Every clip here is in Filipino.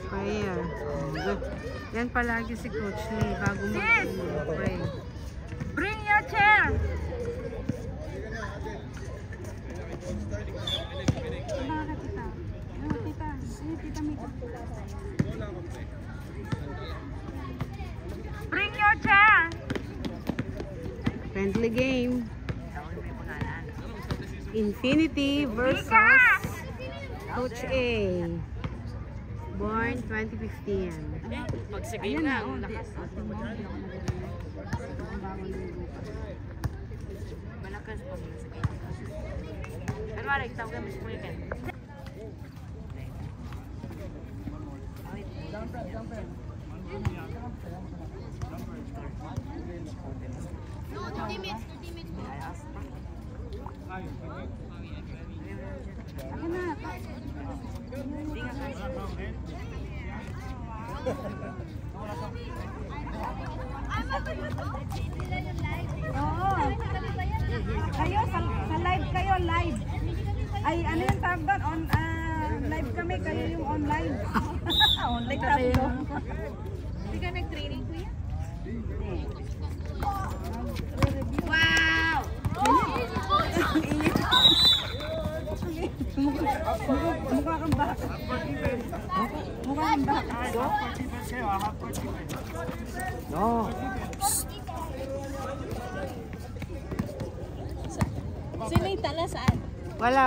Prayer. Yan palagi si Coach Lee bago mag-pray. Bring your chair! Bring your chair! Friendly game. Infinity versus Coach A. Born 2015. Pag sa game na, ang lakas. Malakas pag sa game. Pero marik, tawag ka mas muli ka. No, 30 minutes. 30 minutes. Kayo, sa live kayo, live. Ay, ano yung tawag doon? Live kami, kayo yung online. Online tayo. Hindi ka nag-training, kuya? Wow! Mukha kang baka. Mukha kang baka. No. Sino yung tala saan? Wala.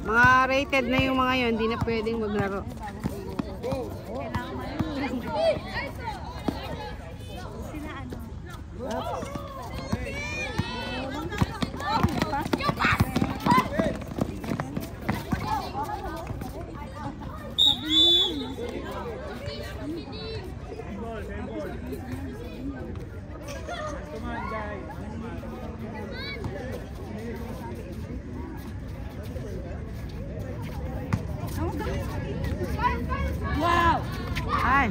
Mga rated na yung mga yun, hindi na pwedeng maglaro. Sila ano? Wow! Ay!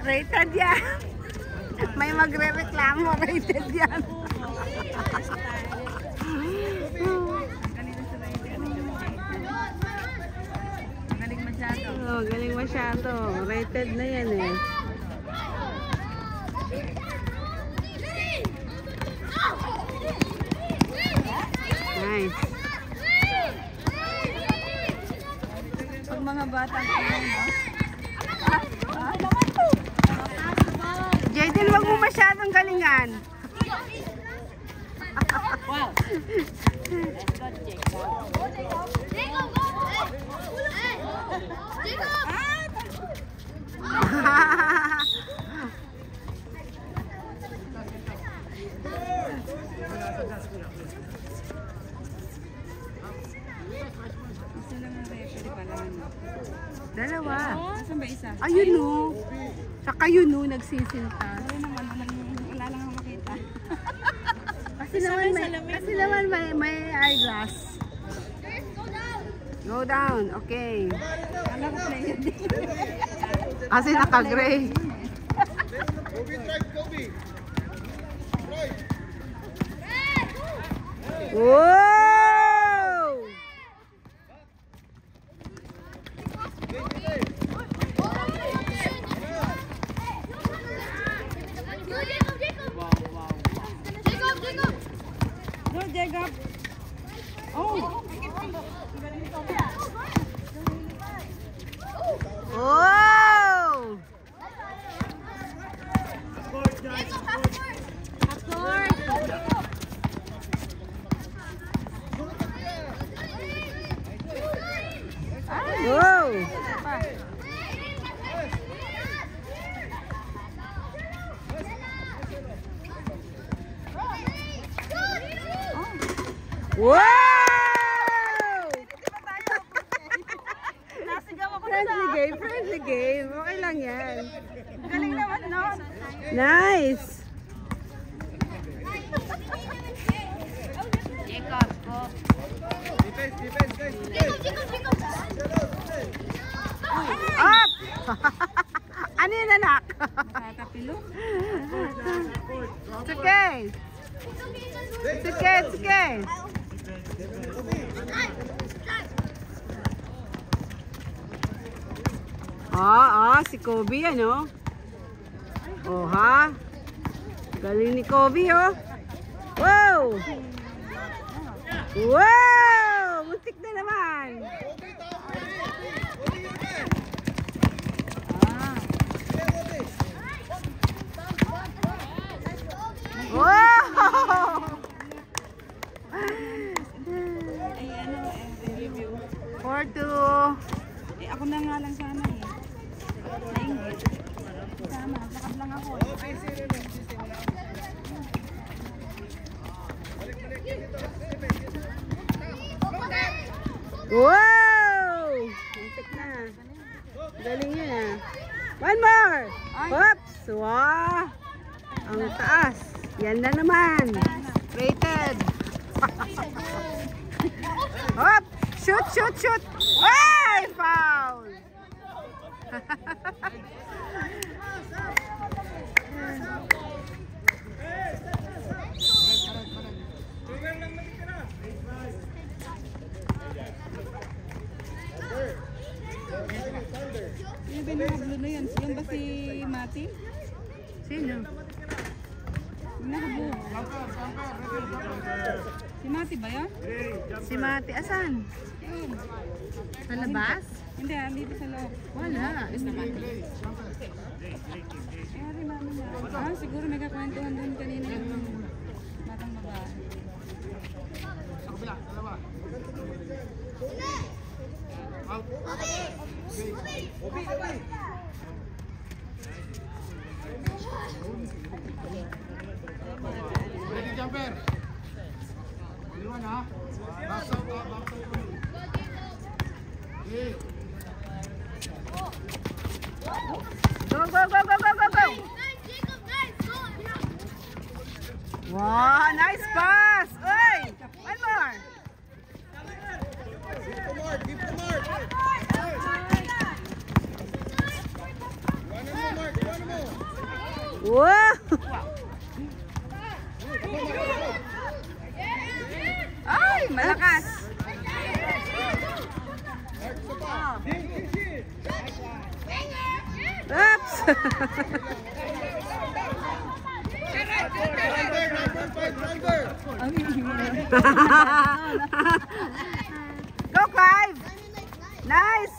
Rated yan. May magre-reklamo, rated yan. Galing masyado. Oh, galing masyado. Rated na yan eh. Nice. Pag mga batang ano, no? Jaden, wag mo masyadong galingan. Wow! Let's go, Jacob. Jacob, go! Hey! Jacob! Isa lang ang referee pala. Dalawa. Saan ba isa? Ayun o. Saka yun o, nagsisinta. Wala naman, wala lang ako makita. Kasi naman may eyeglass. Go down. Okay. Alam ko player din. Kasi naka-gray. Wow! Go, Jacob. Oh! Wow! Wow! Wow! Nasigaw ako Friendly game, friendly game. Okay lang yan. Galing naman, no? Nice! Jacob, go. Jacob. Up! Ano yun, anak? Nakakapilo. It's okay. It's okay, it's okay. Si Kobe ano? Oh ha? Galing ni Kobe oh. Wow! Wow! Muntik na naman. Wow! Ay, ano, review. 4-2. Ako na nga lang sana eh. Nainggit. Sama, lakad lang ako. Wow! Muntik na. Galing yun ah. One more! Oops! Wow! Ang taas. Yan na naman. Rated. Hop! Shoot, shoot, shoot! Ay! Foul! Yung binablo na yun. Yung ba si Mati? Sino? Yung nakablo. Si Mati ba yun? Si Mati. Asan? Yun. Sa labas? Hindi, dito sa loob. Wala. Ayari namin na. Siguro may kakwentuhan doon kanina yung batang babae. Ready, jumper. Iwan ha. Back out. Okay. Go, go, go, go, go, go, go! Wow, nice pass! Oy! One more! Keep the mark. One more. Wow! Ay, malakas! Oops! Go, Clive! Nice!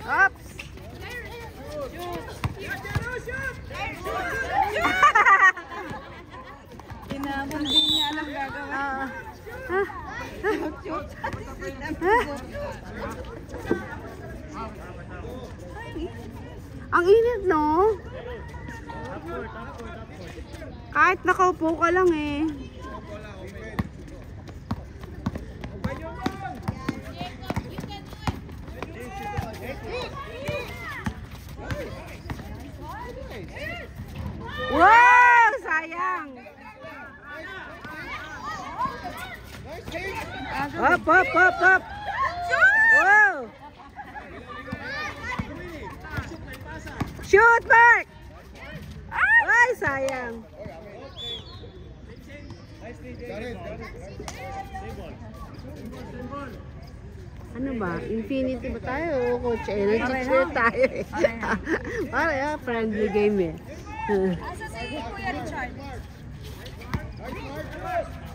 Oops! Tinapon din niya alam gagawin. Ang init, no? Kahit nakaupo ka lang eh. Wow! Sayang! Up! Wow! Shoot, Mark! Ay, sayang! Ano ba? Infinity ba tayo? O coach? Nag-cheer tayo eh. Para friendly game eh. Asa si Kuya Richard?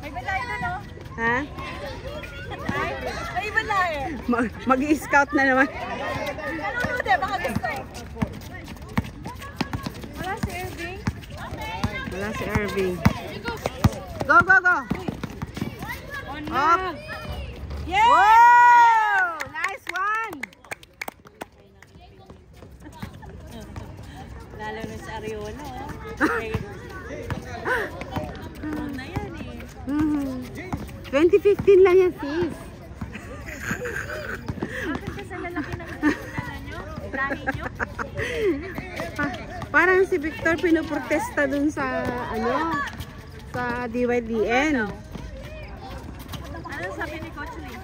May balay na, no? Ha? May balay. Mag-i-scout na naman. Nanonood eh, baka gusto. Wala si Irving? Wala si Irving. Go, go, go! Up! Yes! Wow! Nice one! Lalo na sa Ariona, oh. Na yan eh. 2015 lang yan, sis. Bakit ka sa lalaki ng pinala nyo? Plani nyo? Parang si Victor pinoprotesta dun sa ano, sa DYDN. Ano sabi ni Coach Lee?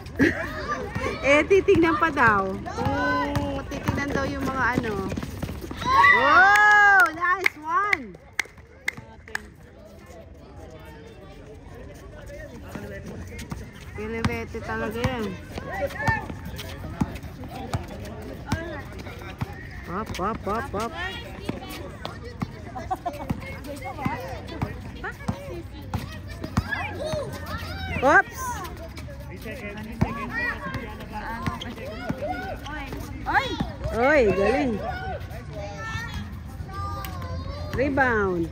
Titignan pa daw. Kung titignan daw yung mga ano. Wow! Nice one! Kilibete talaga yan. Up, up, up, up. Oops! Ay! Oy, galing. Rebound.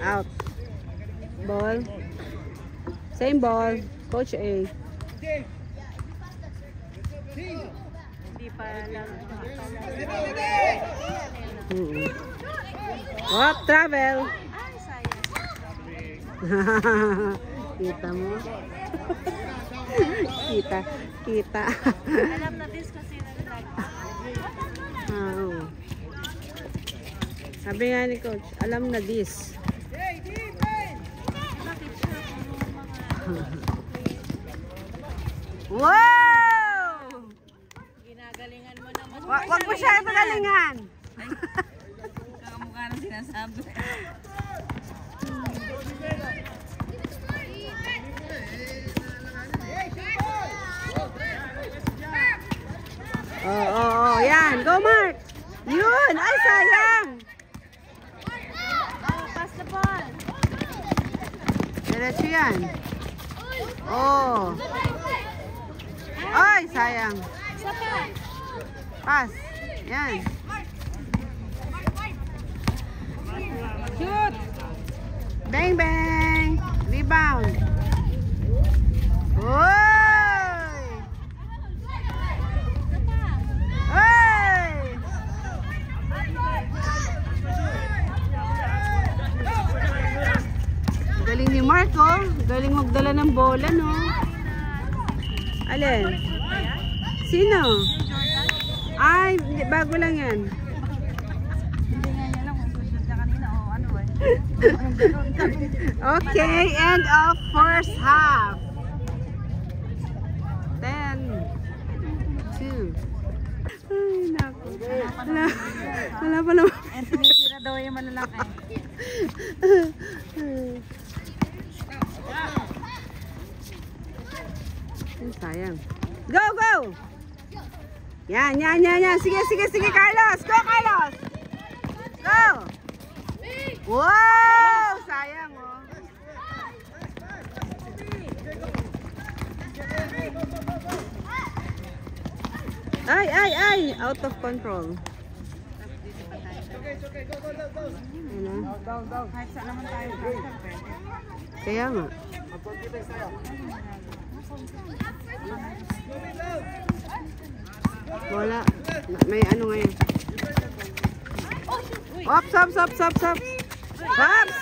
Out. Ball. Same ball. Coach A. Hindi pa lang. Up, travel. Ay, sayang. Kita mo? Kita. Kita. Alam na this kasi nag Oo. Sabi nga ni Coach, alam na this. Bakit siya puro mga Wow! ginagalingan mo naman? Wag mo siya magalingan. Kakamukha ng sinasabi. Oh, yan. Go, Mark. Yun. Ay, sayang. Oh, pass the ball. Diretso yan. Oh. Ay, sayang. Isa pa. Pass. Yan. Shoot! Bang, bang. Rebound. Oy! Oy! Galing ni Marco. Galing magdala ng bola, no? Alin? Sino? Ay, bago lang yan. Hindi nga niya lang kung susunod na kanina o ano eh. Okay, end of first half. 10, 2. Ay, naku. Wala pa naman. And tinitira daw yung malalaki. Ay, sayang. Go, go! Yan, yan, yan, yan. Sige, sige, sige, Carlos. Go, Carlos! Go! Wow! Sayang, oh. Ay, ay, ay! Out of control. Ano? Kahit saan naman tayo pwede. Kaya nga. Wala. May ano ngayon. Ops, ops, ops, ops, ops. Ops!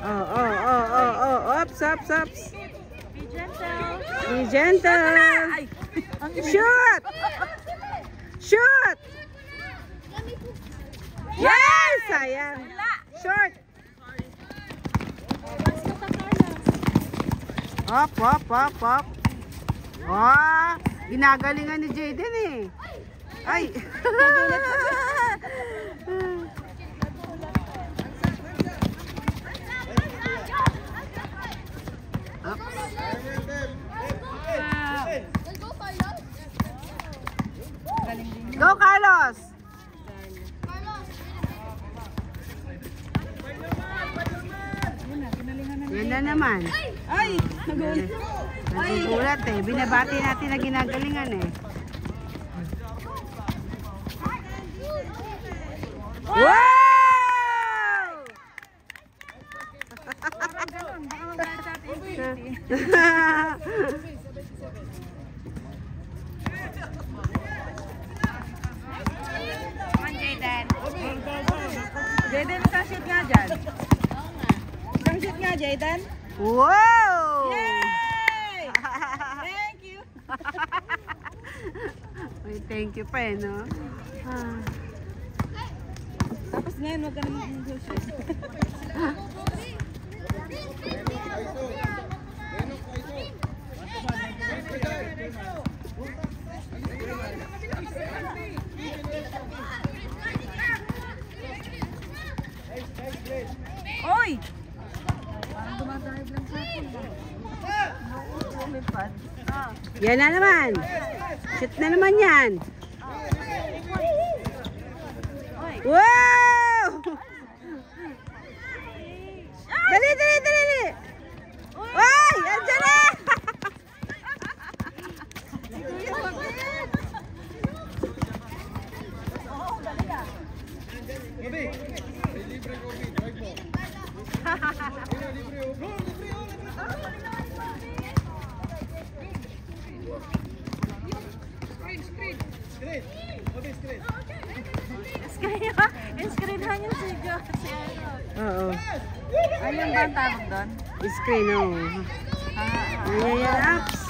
Oh, oh, oh, oh, oh. Ops, ops, ops. Be gentle. Be gentle. Shoot! Shoot! Yes! Sayang. Short. Up, up, up, up. Oh, ginagalingan ni Jayden eh. Ay. Go, Carlos. Yan na naman. Ay! Nagulat. Nagugulat eh. Binabati natin na ginagalingan eh. Wow! Parang ganun. Baka magalit sa atin. Come on, Jayden. Jayden, isang shoot nga dyan. Isang shoot nga, Jayden. Wow! Yay! Thank you. May thank you pa eh, no? Ah. Tapos ngayon, wag ka naman mag-shoot. Oy! Parang dumadrive lang sa akin. Lumipad. Yan na naman. Shoot na naman yan. Wow! Dali, dali, dali, dali. Uy! Andiyan na! Screenhan yung si ano. Oo. Ayun ba ang tawag doon? Screen, oh. Ayan, yan, apps.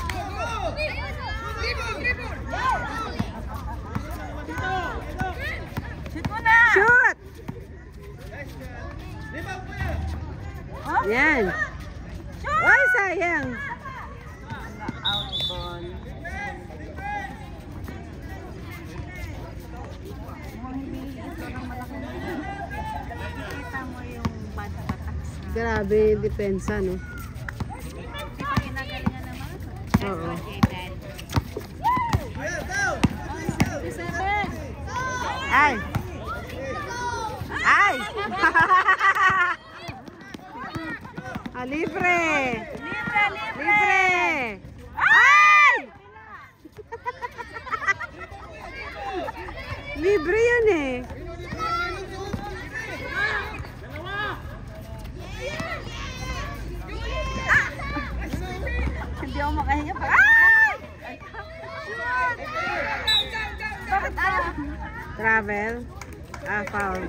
Shoot mo na! Shoot! Oh? Yan. Ay, sayang. Out ball. Kita mo yung batak sa... Grabe yung depensa, no? Ginagalingan naman. Oo. Ay! Ay! Ah, libre! Libre, libre! Libre! Ay! Libre yun eh. Hindi ako makahinga pa. Ay! Bakit Travel. Foul.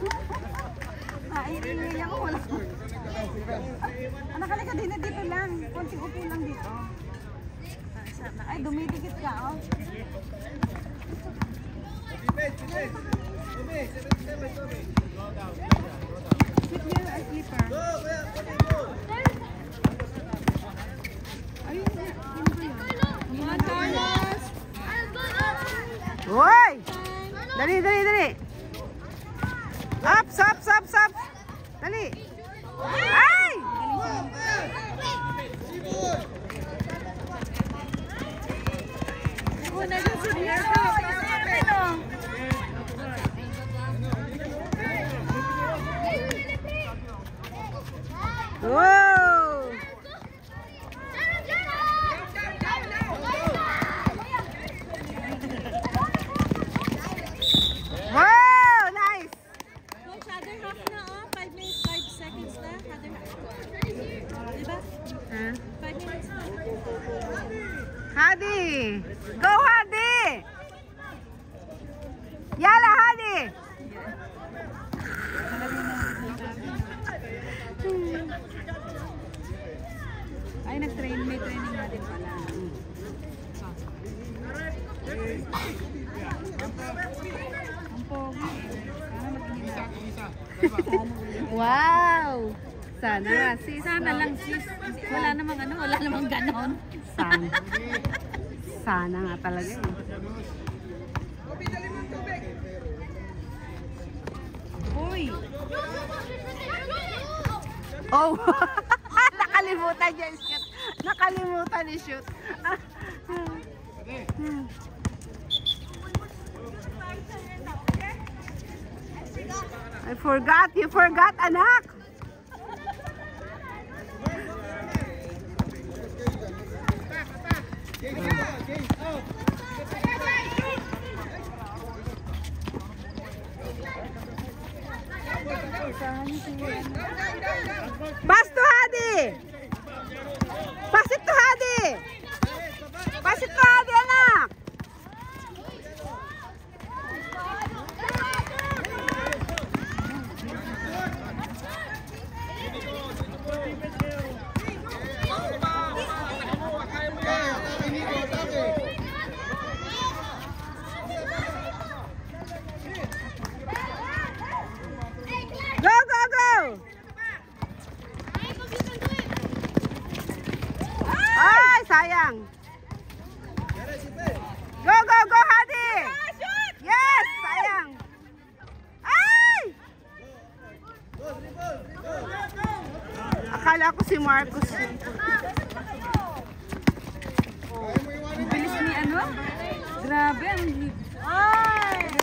Iingay ako, wala. Anak, halika din na dito lang. Konting upo lang dito. Ay, dumidikit ka, oh. Sit there, a slipper. Ayun, yun ba yun? Hoy! Dali, dali, dali. Ups, ups, ups, ups. Dali. Ay! Wow! Wow! Nice! Coach, other half na oh. 5 minutes, 5 seconds na. Other half. Diba? Huh? 5 minutes na. Hadi! Go, Hadi! Yala, Hadi! Ay, nag-train. May training natin pala. Ang pogi. Sana magiging natin. Wow! Sana nga, sis. Sana lang, sis. Wala namang ganon. Sana. Sana nga talaga eh. Uy! Oh! Nakalimutan niya shoot. Nakalimutan ni shoot. I forgot. You forgot, anak. Pass to Hadi. Pass it to Hadi. Pass it to Hadi, anak. Grabe,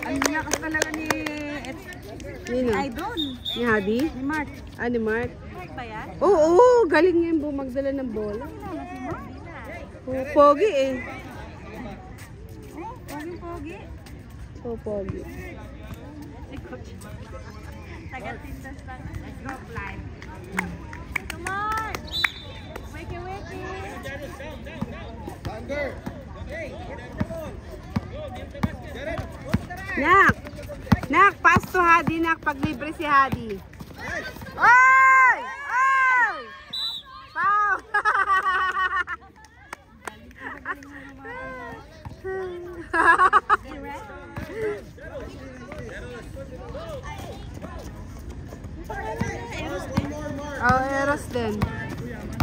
ang lakas talaga ni Nino? Idol. Ni Hadi? Ni Mark. Ah, ni Mark? Mark ba yan? Oo, galing niya yung magdala ng bola. Oh, pogi eh. Oh, pogi-pogi. Oh, pogi. Si Coach. Taga-tindas lang. Let's go, fly. Come on! Wakey, wakey! Thunder. Nak! Nak, pass to Hadi, Nak. Pag libre si Hadi. Oy! Oy! Foul! Oh, Eros din.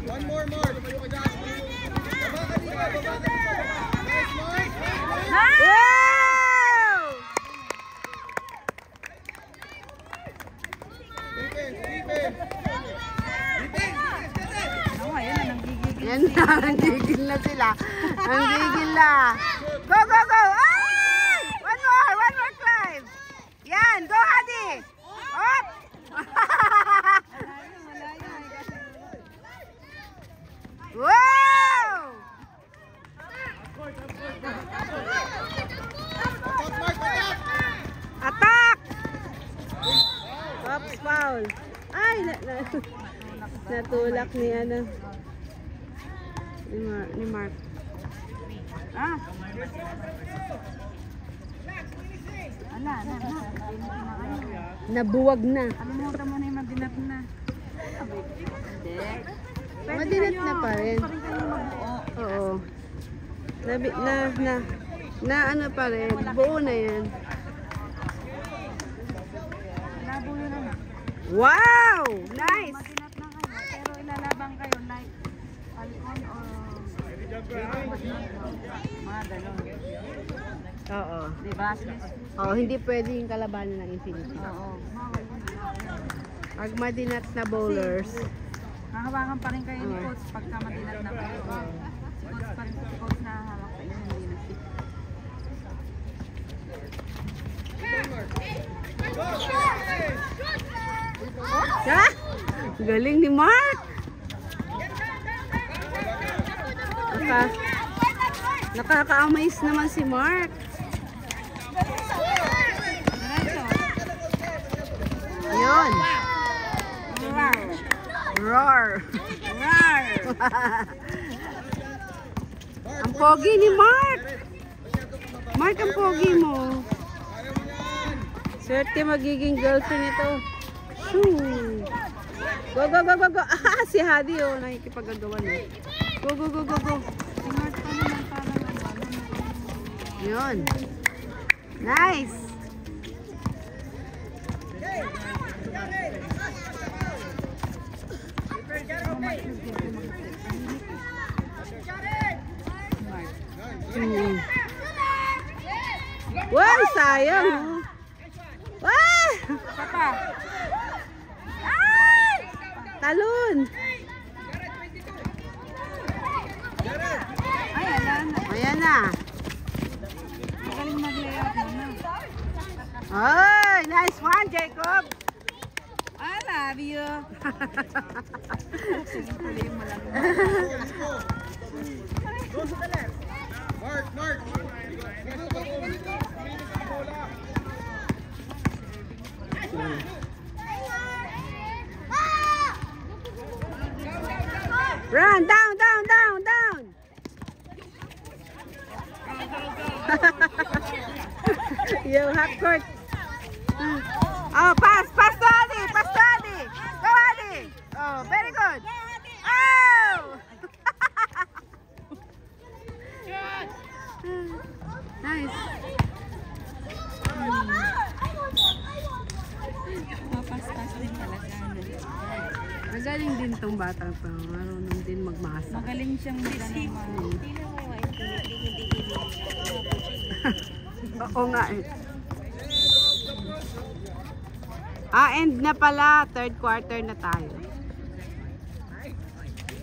One more, Mark. Wow! Oh, ayun na, nanggigigil. Yan na, nanggigil na sila. Nanggigil na. Go, go, go! Ay! One more climb. Yan, go Hadi! Up! Wow! Attack! Oops, foul. Ay, natulak ni ano. Ni Mark. Ah. Ala, na. Nabuwag na. Kalimutan mo na yung madinat na. Madinat na pa rin. Oo. Na ano pa rin. Buo na yan. Labo yun na. Wow! Nice! Madinat na kayo, pero ilalabang kayo like Falcon or mga ganon. Oo. Diba? Oo, hindi pwede yung kalabanan ng Infinity. Oo. Pag madinat na bowlers, Hahawakan pa rin kayo ni Coach pagka madinat na kayo. Si Coach pa rin, si Coach na hahawak sa inyo, hindi na si ha? Galing ni Mark! Nakaka-amaze naman si Mark. Ayun. Roar. Roar. Ang pogi ni Mark. Mark, ang pogi mo. Swerte magiging girlfriend ito. Shoo. Go, go, go, go, go. Ah, si Hadi oh, nakikipagagawa na. Go, go, go, go, go. Si Mark pa naman parang Yun. Nice. Wow, sayang. Wow! Papa. Talon. Ay, ala na. Ayan na. Magaling mag-layout na. Ay, nice one, Jacob. I love you. Huli mo lang. Mark, Mark. Run, down, down, down, down. Yo, half court. Oh, pass to Adi, pass to Adi. Go Adi. Oh, very good. Oh! Nice. Papas-pas din talaga. Magaling din tong batang to. Marunong din magmasa. Magaling siyang Hindi na mo hindi Oo nga eh. End na pala. Third quarter na tayo.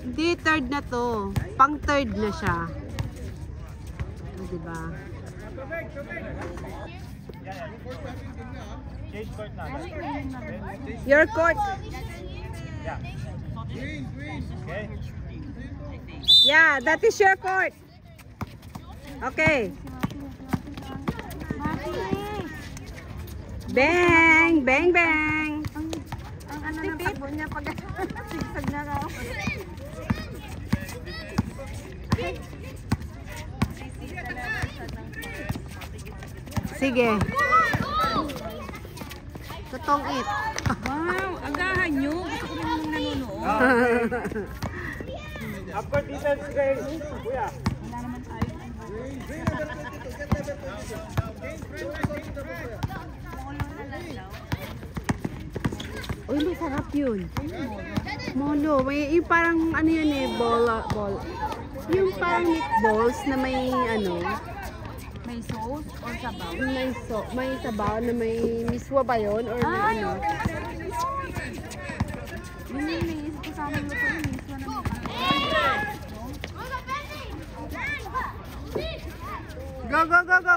Hindi, third na to. Pang third na siya. O, diba? Change court na. Your court. Yeah. Okay. Yeah, that is your court. Okay. Bang, bang, bang. Ang ano ng takbo niya pag sigsag na raw. Sige. Tutong it. Wow, agahan nyo. Gusto ko naman nanonood. Upward defense guys. Kuya. Wala naman tayo. Uy, masarap yun. Molo. May yung parang ano yun eh, ball. Yung parang meatballs na may ano. May sauce or sabaw? May sabaw na may miswa ba yun? Or may ano? Yun yung naisip ko sa amin luto yung miswa na Go, go, go, go.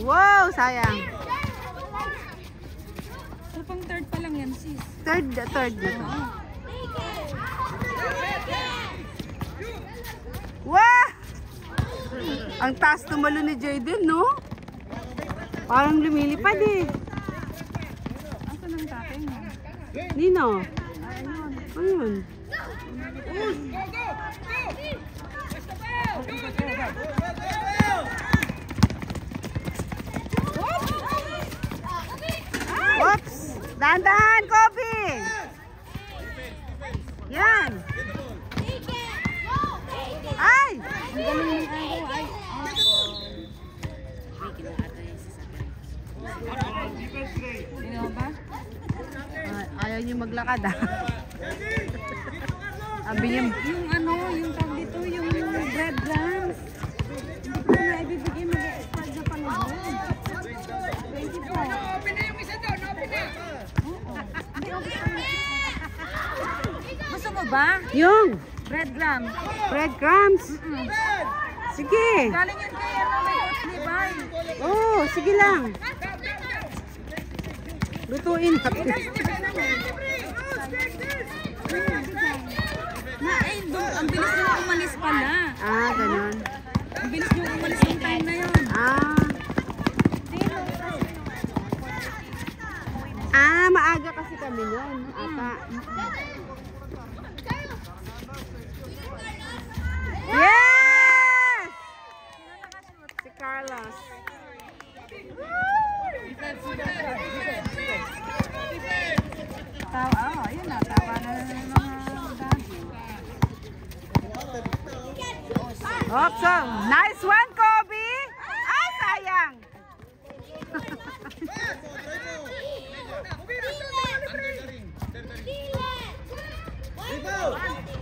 Wow, sayang. So pang third pa lang yan sis. Third na to. Wow! Ang taas tumalo ni Jayden, no? Parang lumilipad eh. Asa ng tatay mo? Nino? Ayun. Ayun. Oops! Dahan-dahan, Kobe! Yan! Ay! Ang galing ng araw ay. Sino ba? Ayaw niyo maglakad ah. Sabi niya, Yung ano, yung tag dito, yung bread drums. Hindi ko na ibibigay mag-start na panahon. 20 po. Open na yung isa doon, open na. Oo. Hindi, open na. Gusto mo ba? yung Bread drums. breadcrumbs. Sige. Galing yun kay ano, may Levi. Oh, sige lang. Lutuin natin. Na, ay, ang bilis nyo umalis pala. Ah, ganun. Ang bilis nyo umalis yung time na yun. Maaga kasi kami nun. Ata. Yes! Si Carlos. Tawa, ayun na, tawa na ng mga dati. Awesome. Nice one, Kobe. Ay, sayang.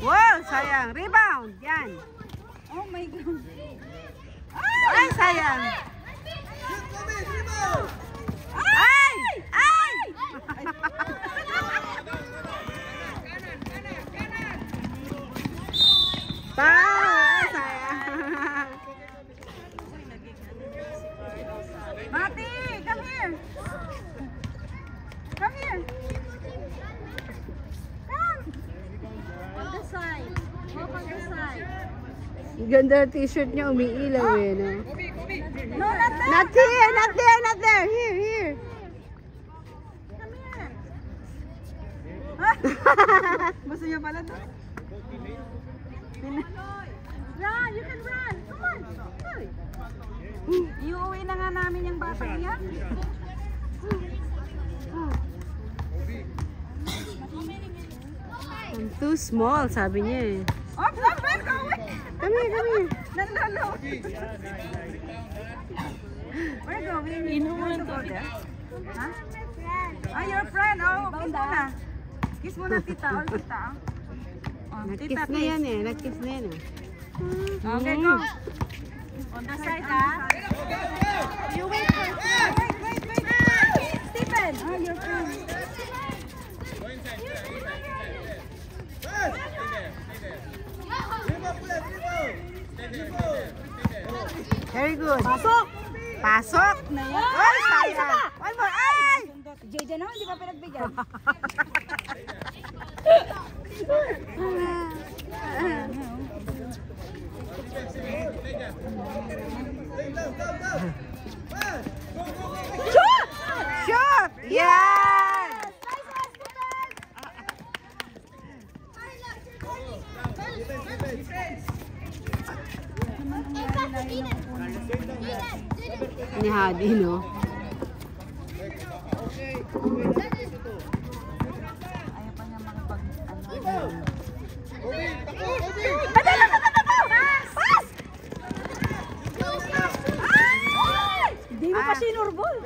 Wow, sayang. Rebound. Yan. Oh my God. Ay, sayang. Ay! Ay! Ay, sayang. Mati, come here. Come here. Come. On the side. Walk on the side. Ganda ng t-shirt niya, umiilaw eh, no? No, not that. Not here, not there, not there. Here, here. Come here. Gusto niya pala to? Run, you can run. Come on. Hoy. Iuwi na nga namin yung bata niya. I'm too small, sabi niya eh. Oh, where go away? Come here, come here. Nalalo. Where going? You want to go there? Ha? Ah, your friend. Oh, kiss mo na. Kiss mo na, tita. All tita. Oh, Nag-kiss na yan eh, nag-kiss na yan eh. Okay, go. On the side, ah. You wait first. Wait. Stephen. Ah, your friend. Stay there. Very good. Pasok! Pasok. Na yan. Ay, sayang. One more. Ay! JJ naman, di pa pinagbigyan. Shoot! Shoot! Yes! Ni Hadi, no? Di mo pa sinurbol.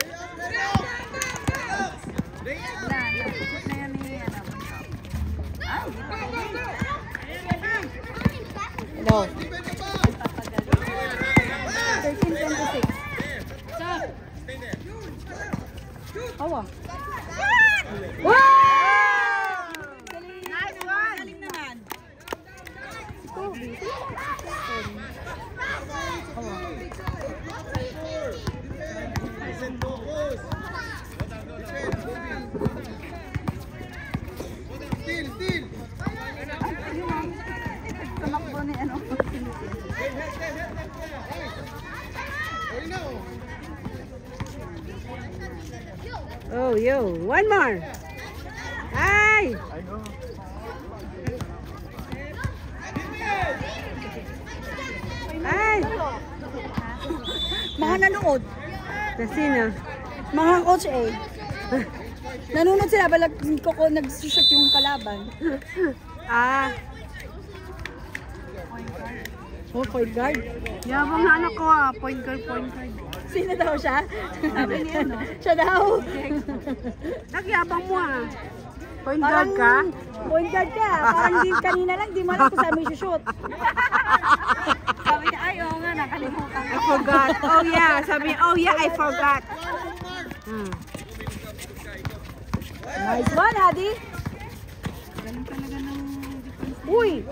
No. 13-26. Awa. Wow! Nice one! Galing naman. Tumakbo ni ano. Oh, yo. One more. Ay! Ay! Mga nanood. Nasina? Mga coach eh. Nanonood sila balag ko nag-shoot yung kalaban. Ah. Oh, point guard. Yabang na anak ko ah. Point guard, point guard. Sino daw siya? Sabi niya, no? Siya daw. Nagyabang mo ah. Point guard ka? Point guard ka. Parang di, kanina lang, di mo alam kung saan mo i-shoot. Sabi niya, ay, oo nga, nakalimutan I forgot. Oh yeah. Sabi niya, oh yeah, I forgot. Hmm. Nice one, Adi. Galing talaga ng defense. Uy!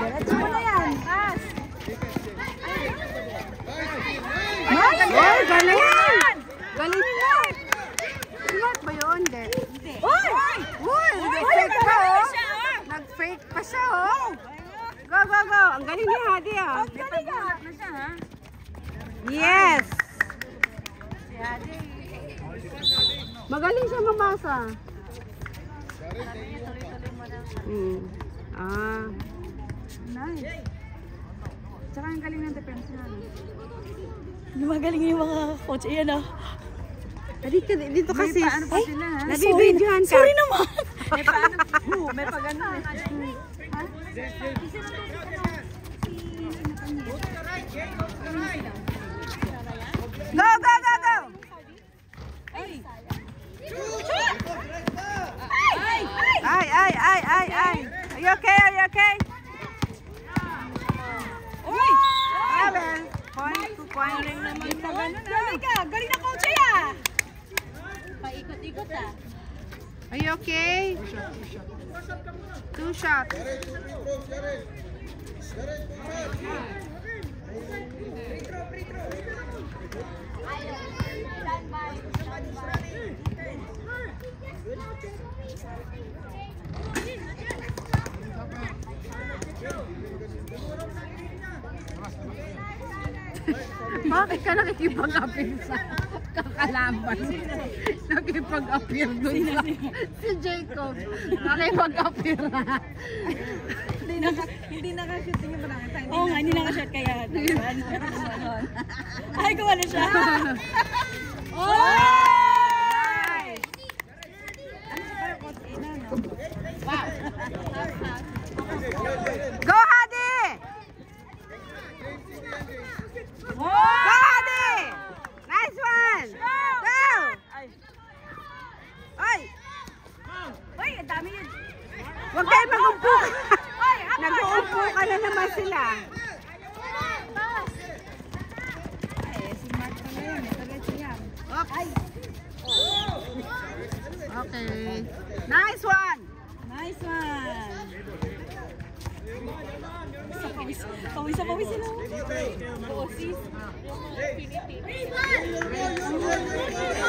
Diretso mo na yan. Nice! Oh, galing! Galing smart! Smart ba yun? Hindi. Uy! Uy! Nag-fake pa oh! Nag-fake pa siya oh! Go, go, go! Ang galing ni Hadi ah! Ang galing ka! Yes! Magaling siya mabasa. Ah. Nice. Tsaka ang galing ng defense na. Magaling yung mga coach. Iyan ah. Dito kasi. Ano pa sila ha? Nabibidyohan ka. Sorry naman. May paano? May pagano eh. Go, go, go, go! Ay! Are you okay? Are you okay? Uy! Well, point to point. Galing ka! Galing na coach ah! Paikot-ikot ah. Are you okay? Two shots. Bakit ka nakikipag-appear sa kakalaban? Nakipag-appear doon sa si Jacob. Nakipag-appear na. Hindi naka-shoot yung mga Oo nga, hindi nakashot kaya. Ay, gawa na siya. Nice! Go, Hadi! Go, Hadi! Nice one! Go! Oy! Uy, ang dami yun. Huwag kayo mag-umpo! Nag-uumpo ka na naman sila. Ay, si Mark pa na yun. Tagay yan. Ay! Okay. Nice one! Nice one. Isa pa Pawis na pawis sila. Boses.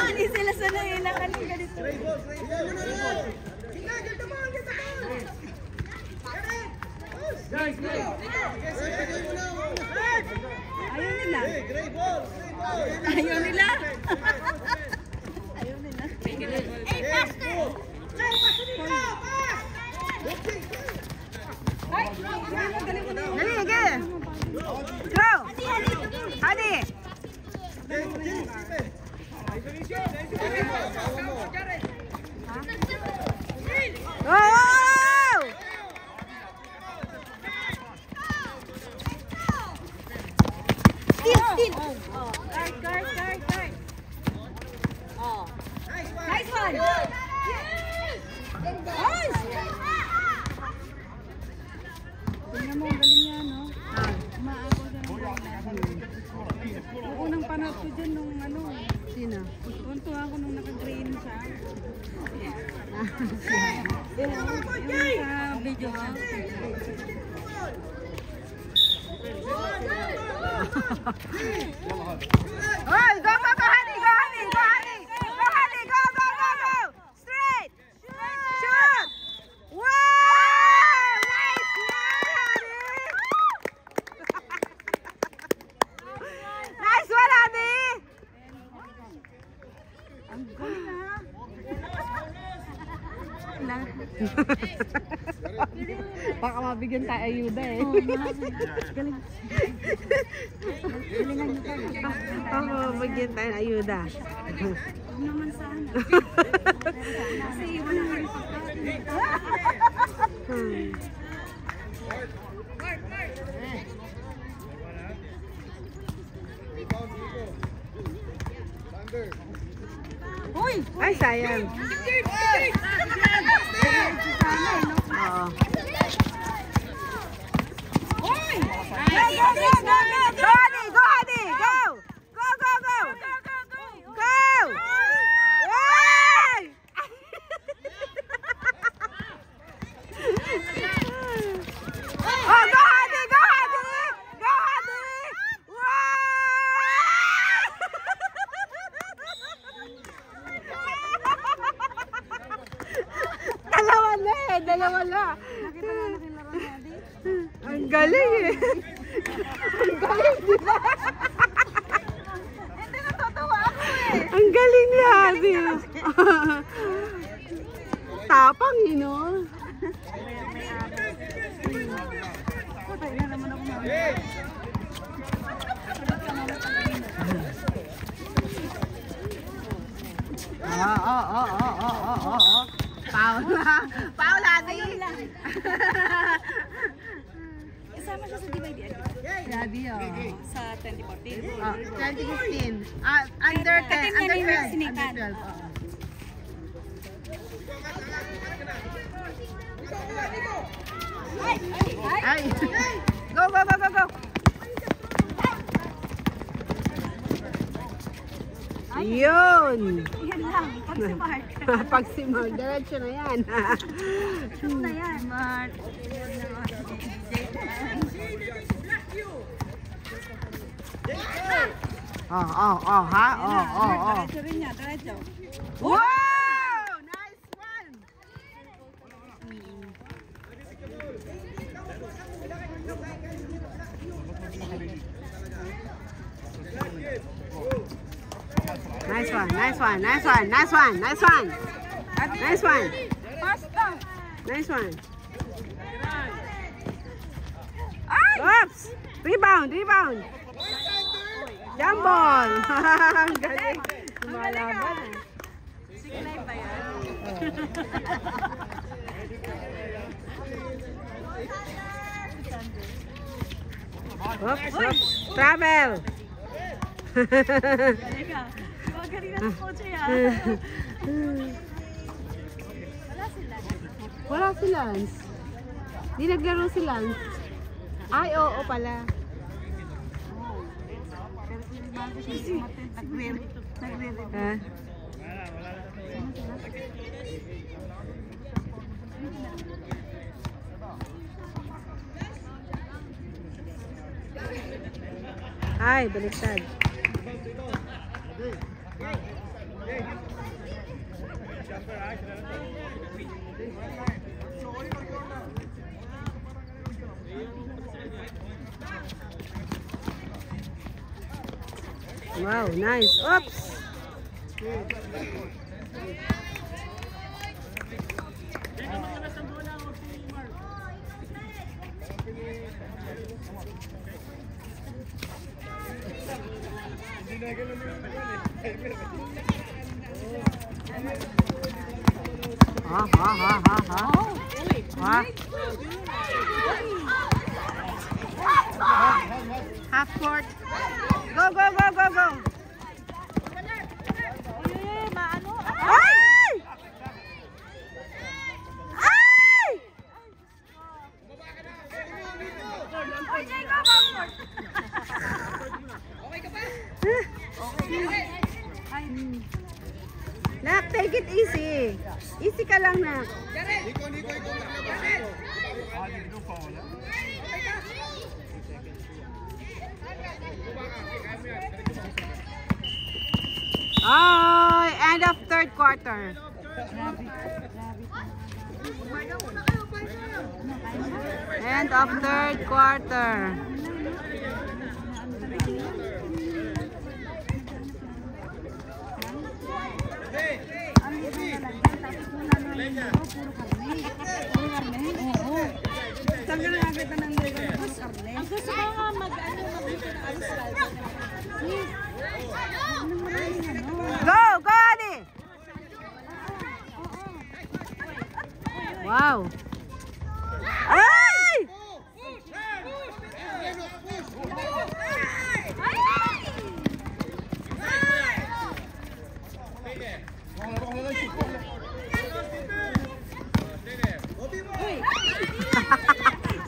Hindi sila sanay na kaling ganito. Ayaw nila. Ayaw nila. Ayaw nila. Hey, faster! Dali, again. Go. Hadi. Oh! Still. Oh, guard. Oh. Nice one. Nice. Tingnan mo, galing niya, no? Umaabot na ng unang panahon ko dyan nung ano. Sino? Tuntua ako nung naka-green siya. Yung sa video ko. Oh, go, honey, go. Straight. Shoot. Wow! Nice one, honey. Nice one, honey. Ang galing Baka mabigyan tayo ayuda eh. Galing. Galingan nyo pa. Baka mabigyan tayo ng ayuda. Huwag naman sana. Kasi wala nga rin pagkain. Uy! Ay, sayang. Oo. Uy! Go, honey, go! Go! Hey! Oh, go, honey! Dalawa na. Nakita na natin laro niya, di? Ang galing eh. Ang galing, di ba? Hindi, natutuwa ako eh. Ang galing ni Abby. Tapang yun, no? Patay na naman ako mga. Oo. Paula, di. Isama siya sa Divide. Daddy, Sa 2014. 2015. Under 10. Under 12. Sinikan. Under 12. Ay. Go. Yun. Yan lang. Pag si Mark. Pag si Mark, diretso na yan. Shoot na yan. Mark. Diretso rin niya. Diretso. Wow! Nice one! Nice one. Oops! Rebound! Jump ball! Ang galing. Lumalaban eh. Signay ba yan? Oops. Travel! Galing ka. Magaling na sa kotse yan. Wala si Lance. Di naglaro si Lance. Ay, oo pala. Ah. Ay, baliktad. Wow, nice. Oops. Half court. Go, go, go, go, go. Ay! Ay! Nak, take it easy. Easy ka lang, Nak. Oh, end of third quarter. End of third quarter. Ang gusto ko nga mag-dito na alis. Go, go, Adi. Wow. Ay!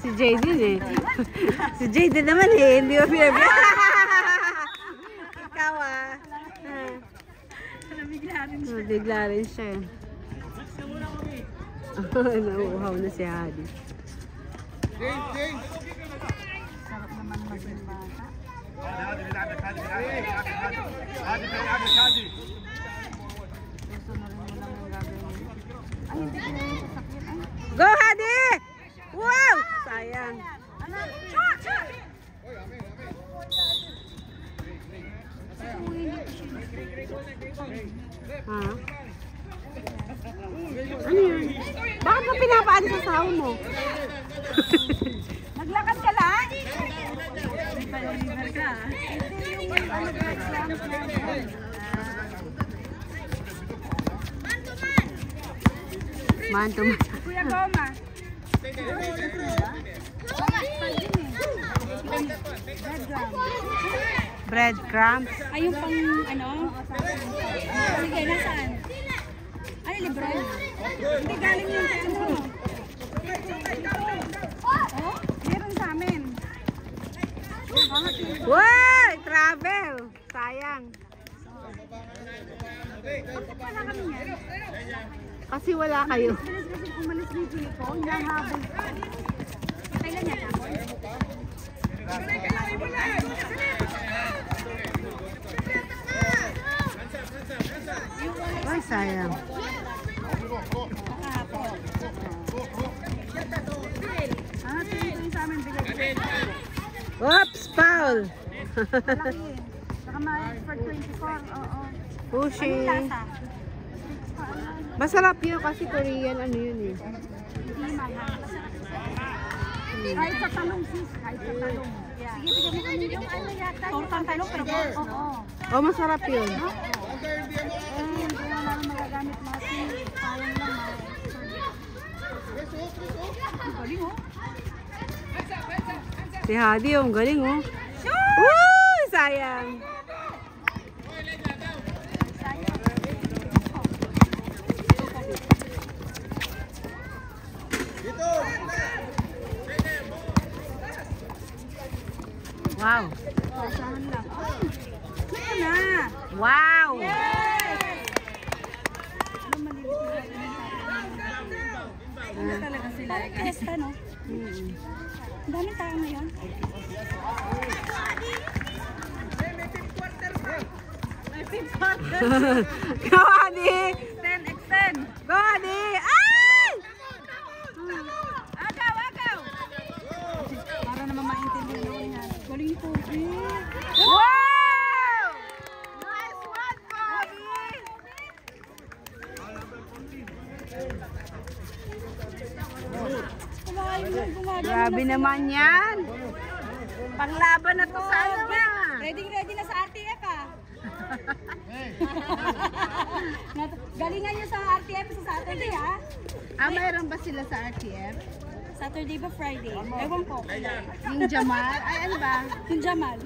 Si Jaden eh. Si Jaden naman eh. Hindi mo pinabigyan. Ikaw ah. Bigla rin siya. Nauuhaw na si Hadi. Sarap naman maging bata. Susunodin mo lang yung gagawin. Ay, hindi ko na yung sasakyan. Ay, Go, Hadi! Wow! Sayang. Ha? Ano yun? Bakit mo pinapaan sa saho mo? naglakad ka lang? May pa-deliver ka. Hindi yung exams na yun. Man to man. Kuya Goma. Breadcrumbs. Ay, yung pang ano? Sige, nasaan? Ay, libro. Hindi galing yung kaya mo. Oh, meron sa amin. Wow! Travel! Sayang. Wala kami yan. Kasi wala kayo. Bilis kasi umalis ni Chico, nahabol. Kailan niya na? Ay, sayang. Ah, ito yung sa amin. Bigay. Oops! Foul! Malaki. Baka ma-expert 24. Oo. Pushing. Anong lasa? Masarap yun kasi Korean ano yun eh. Hindi mahal. Kahit sa talong sis, kahit sa talong. Sige, bigyan mo kami yung ano yata. Tortang talong, pero oo. Oh, masarap yun. Eh, hindi mo naman magagamit natin. Sayang lang ha. Ang galing oh. Si Hadi yung galing oh. Woo! Sayang. Wow. Pasahan lang. Oh, ito na. Wow. Ano maliliit na ano talaga sila. Fiesta, no? Ang daming tao ngayon. Go, Adi! 10, extend. Go, Adi! Ay! Agaw. Para naman maintindihan mo yan. Galing ni Kobe. Wow! Nice one, Kobe! Grabe naman yan. Panglaban na to sa ano nga. Ready na sa RTF ah. Galingan nyo sa RTF sa Saturday ah. Mayroon ba sila sa RTF? Saturday ba Friday? Ewan ko. Yung Jamal? Ay, ano ba? Yung Jamal.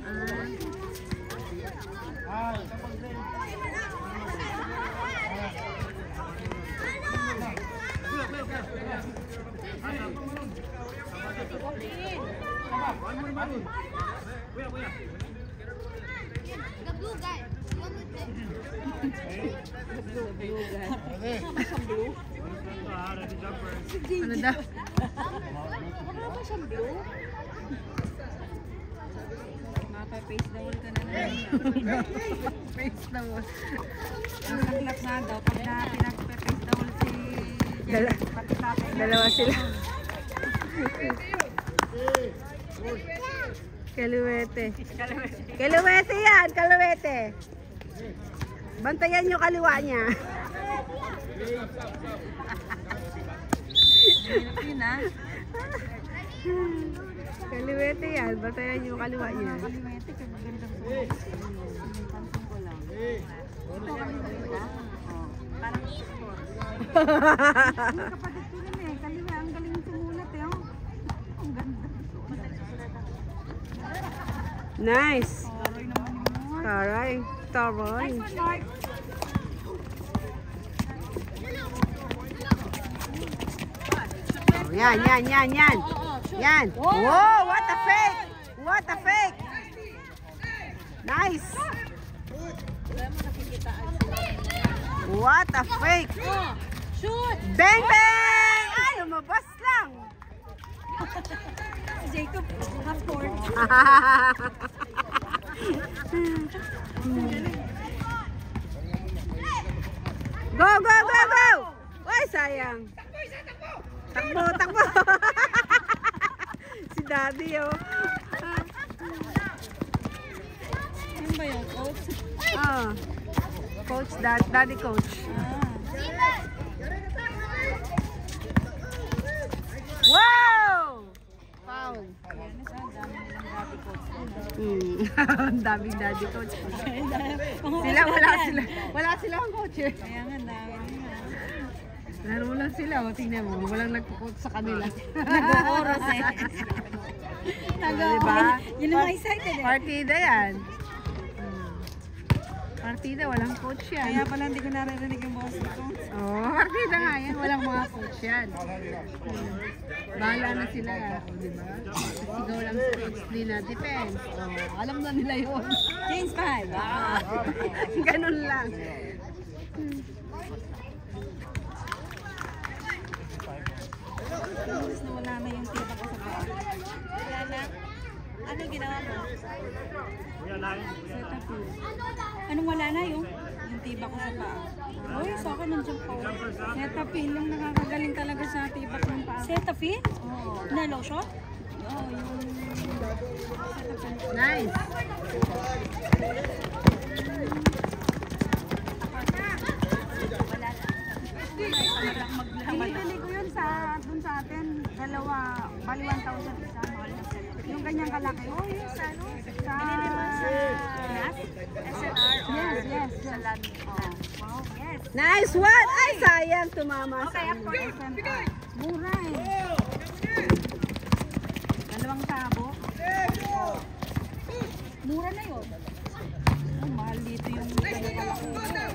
Ano daw? Wala ba siyang blue? Mapa-face down ka na naman. Face na mo. Ang saklap na daw pag na pinag-face down si pati tatay. Dalawa sila. Kaluwete. Kaluwete yan, kaluwete. Bantayan nyo kaliwa niya. Yun ah. Kaluwete yan, bantayan nyo kaliwa niya. Kalimete, kagagandang sulit. Pansin ko lang. Ito kalimete ka? Parang kapatid ko rin eh. Kaliwa, ang galing sumulat eh. Ang ganda. Nice. Taray naman yun. Taray. Taray. Nice one, Mark. Oh, yan. Yan. Whoa, what a fake. What a fake. Nice. What a fake. Shoot! Bang, bang. Ay, lumabas lang. Si Jacob, half court. Go, go, go, go. Ay, sayang. Takbo. Si Daddy, oh. Yan ba yung coach? Ah. Coach, Daddy coach. Wow! Foul. Ang daming daddy coach. Wala silang coach eh. Kaya nga, dami nila. Laro lang sila, o tingnan mo, walang nagpo-coach sa kanila. Nag-oras eh. Diba? Yun ang mga excited eh. Partida yan. Partida, walang coach yan. Kaya pala hindi ko naririnig yung boss ko. Oh, partida nga yan, walang mga coach yan. Bahala na sila, diba? Sigaw lang sa coach din na defense. Oh, alam na nila yun. James 5. Ganun lang. Tapos nawala na yung tita ko sa paa. Wala na. Ano ginawa mo? Cetaphil. Anong wala na yung tiba ko sa paa? Uy, sa akin nandiyan pa. Cetaphil lang nakakagaling talaga sa tibak ng paa. Cetaphil? Oo. Na lotion? Oo, yung Cetaphil. Nice. Binibili ko yun dun sa atin. Dalawa, bali 1,000 isa. Yung ganyang kalaki. Oh, yes, ano? Sa SNR? Yes. Sa land. Wow, yes. Nice one! Ay, sayang, tumama sa ano. Mura eh. Dalawang tabo. Mura na yun. Oh, mahal dito yung ganyang kalaki. Wala.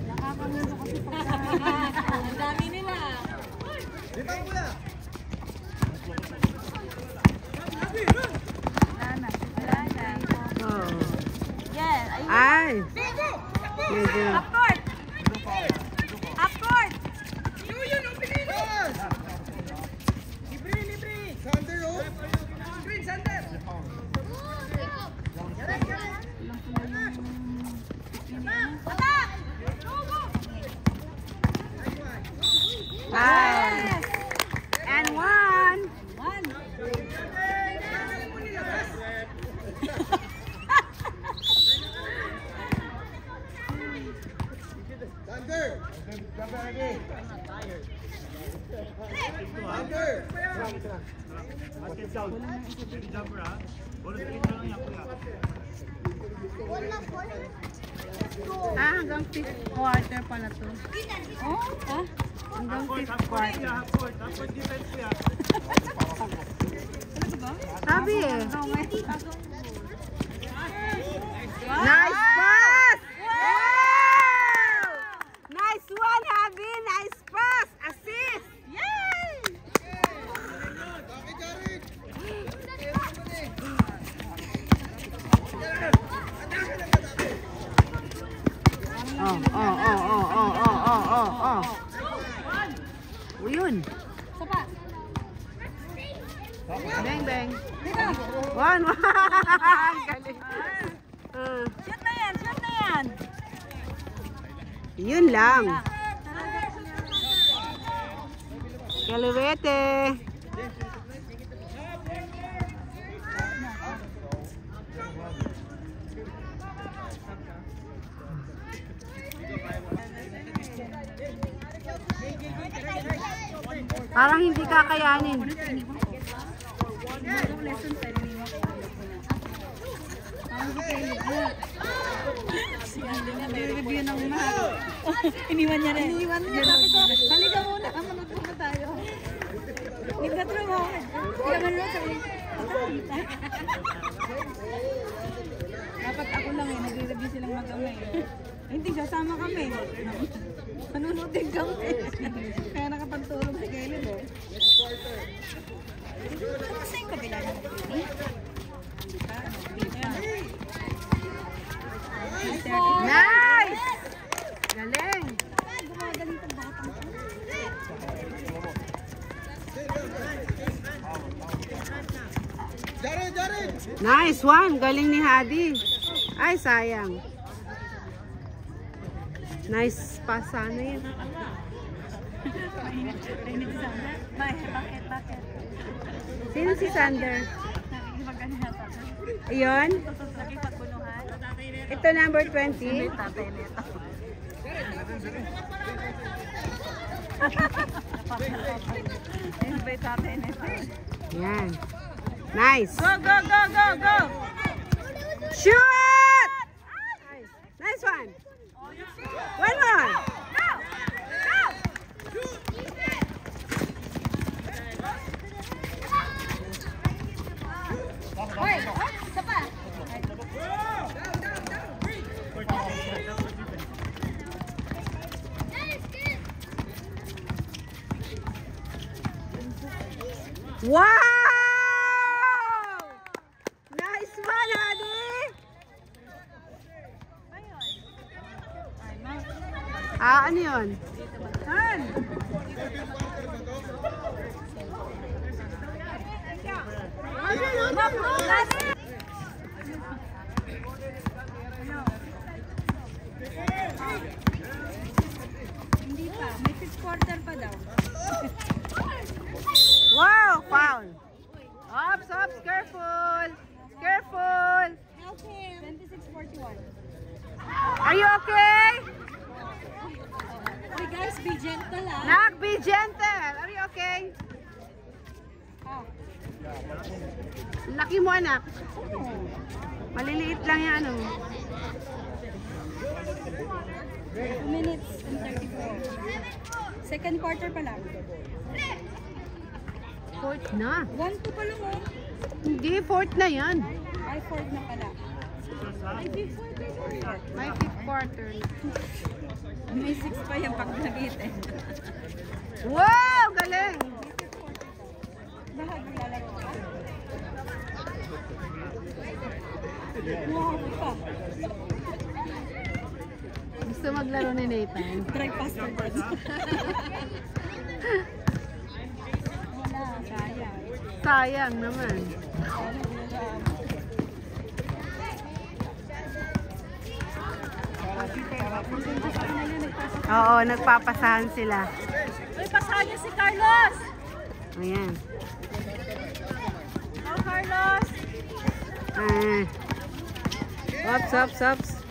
Nakakamulo kasi pagka... Ang dami nila. Oh. Yes. Ayun. Ay! Medyo. Up court. Up court. Wow. And one. One. Hanggang 5th quarter pala to. Oh, ah? Hanggang 5th quarter. Sabi eh. Nice pass! Wow! Nice one, Habi! Nice pass! Assist! Yay! Oh. Yun. Sapa. Bang, bang. Dito. One. Galing. Shoot na yan, shoot na yan. Yun lang. Kaluwete. Parang hindi kakayanin. Review ng mahal. Iniwan niya rin. Iniwan niya. Sabi ko, halika muna. Manood muna tayo. Nagkatro mo. Hindi ka manood. Sabi ko, dapat ako lang eh. Nagre-review silang mag-amay. Hindi, sasama kami. Manunod din kami. Kaya nakapagtulog si Kailin eh. Saan yung kabila na? Nice! Galing! Gumagaling itong batang ko. Nice one! Galing ni Hadi. Ay, sayang. Nice pass sana yun. Bakit? Sino si Sander? Ayun. Ito number 20. Yan. Nice. Go! Shoot! Nice one. One more. Wow! Nice one, Hadi! Ano yun? Han! Hindi pa. May 5th quarter pa daw. Wow! Foul! Ops! Careful! Careful! Help him. 26-41. Are you okay? Okay guys, be gentle ah. Nak, be gentle! Are you okay? Ah. Laki mo, anak. Maliliit lang yan, ano. 2 minutes and 34. Second quarter pa lang. Fourth na. 1-2 pa lang oh. Hindi, fourth na yan. Ay, fourth na pala. Ay, fifth quarter. May fifth quarter. May 6 pa yung pag-nabit eh. Wow! Galing! Bahagi lalaro ka. Wow, pa. Gusto maglaro ni Nathan. Try faster dyan. Wala, sayang. Sayang naman. Oo, nagpapasahan sila. Uy, pass Basahan niyo si Carlos. Ayan. Oh, Carlos. Ops.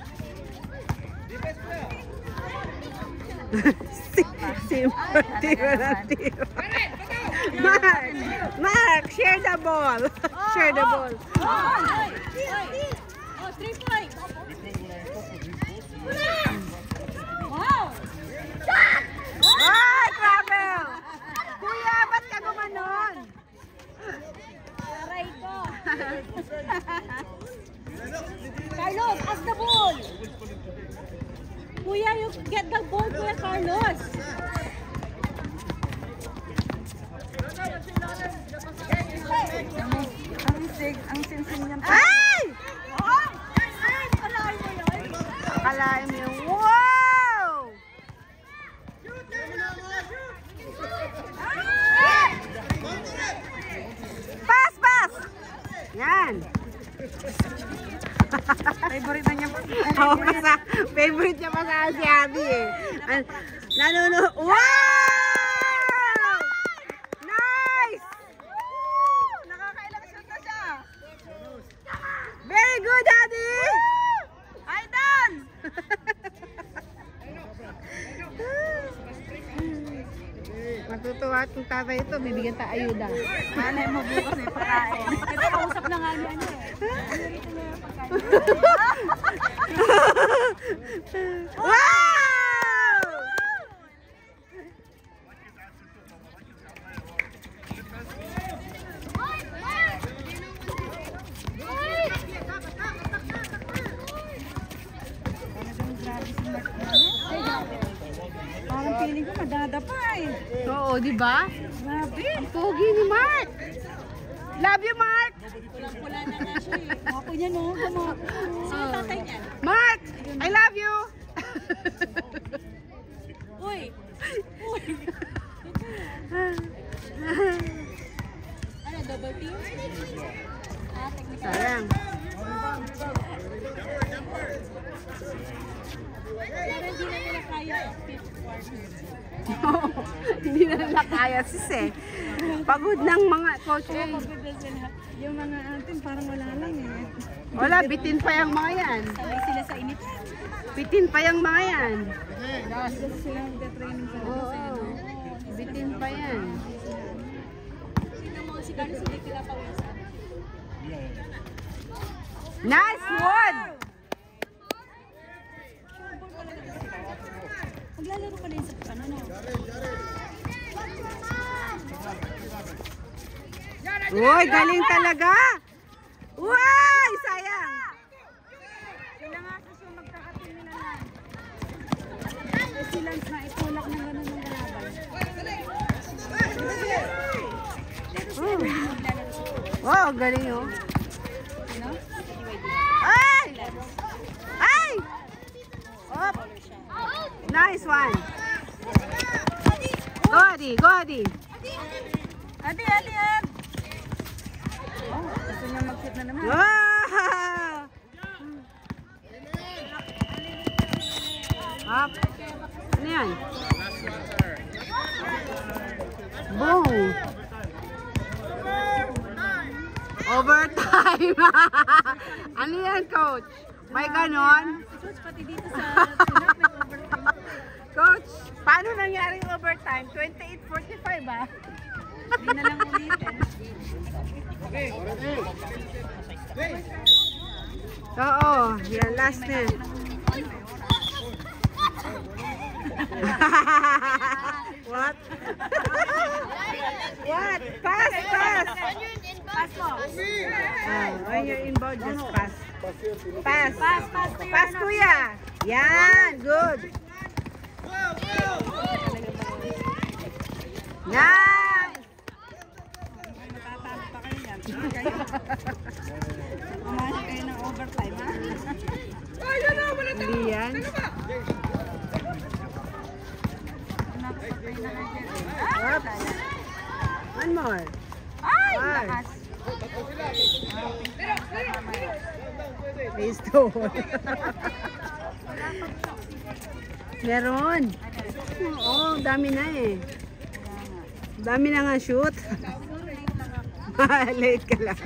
Simple tiro ng tiro. Mark, share the ball. Share the ball. Oh, 3 points. Wow. Ay, travel! Kuya, ba't ka gumanon? Aray ko. Carlos, pass the ball. Kuya, you get the ball, Kuya Carlos. Ang sinsin niyan. Ay! Kalahin mo yun. Akalain mo yung wow! Pass! Yan. Favorite na niya pa. Favorite niya pa sa si Abby eh. Wow! Nice! Nakakailang shot na siya. Very good, Daddy! Aidan! Matutuwa itong tatay ito, bibigyan ta ayuda. Nanay mo bukas eh, pakain. Ito, kausap na nga niya. Nilirito na yung pagkain. Wow! Parang feeling ko madadapa eh. Oo, di ba? Grabe. Pogi ni Mark. Love you, Mark. Pulang-pula na nga siya eh. Ako niya no, kumako. Sino tatay niya? Mark, I love you. Uy! Ano, double team? Ah, technical. Sayang. Pero hindi na nila kaya ang 5th quarter. Hindi na nila kaya sis eh. Pagod ng mga coach eh. Yung mga atin parang wala lang eh. Wala, bitin pa yung mga yan. Sanay sila sa init. Bitin pa yung mga yan. Kasi sila nagte-training sa Oo, bitin pa yan. Sino mo si Carlos hindi pinapawisan? Nice one! Maglalaro ka din sa ano, no? Uy, galing talaga! Uy, sayang! Sila nga sa show magkakating nila lang. Eh sila na itulak ng gano'n ng galaban. Oh, galing oh. Ay! Ay! Op! Nice one! Go, Adi! Go, Adi! Adi, Alien! Oh, gusto niya mag-shoot na naman. Wow! Up! Ano yan? Boom! Overtime! Ano yan, coach? May ganon? Coach, pati dito sa Sinap may overtime. Coach, paano nangyari yung overtime? 28:45 ba? Hindi na lang ulitin. Oo, yan last na. What? What? Pass, pass. Pass mo. When you're inbound, just pass. Pass. Pass, pass. Pass, kuya. Yan, good. Nice. Matatalo pa kayo yan. Kumain kayo ng overtime, ha? Hindi yan. Oops. One more. Ay! Ay. Lakas. Face to wall. Meron. Oo, dami na eh. Dami na nga shoot. Late ka lang.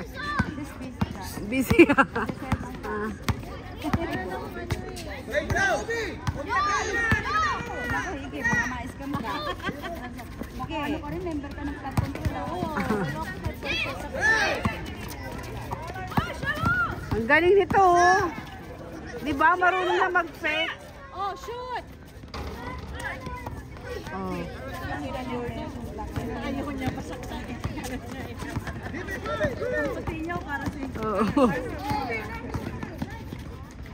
Busy ka. Ano ko rin, member ka ng club control. Ang galing nito, oh. Di ba marunong na mag-fake? Oh, shoot! Oh. Ayaw niya masaktan. Oo.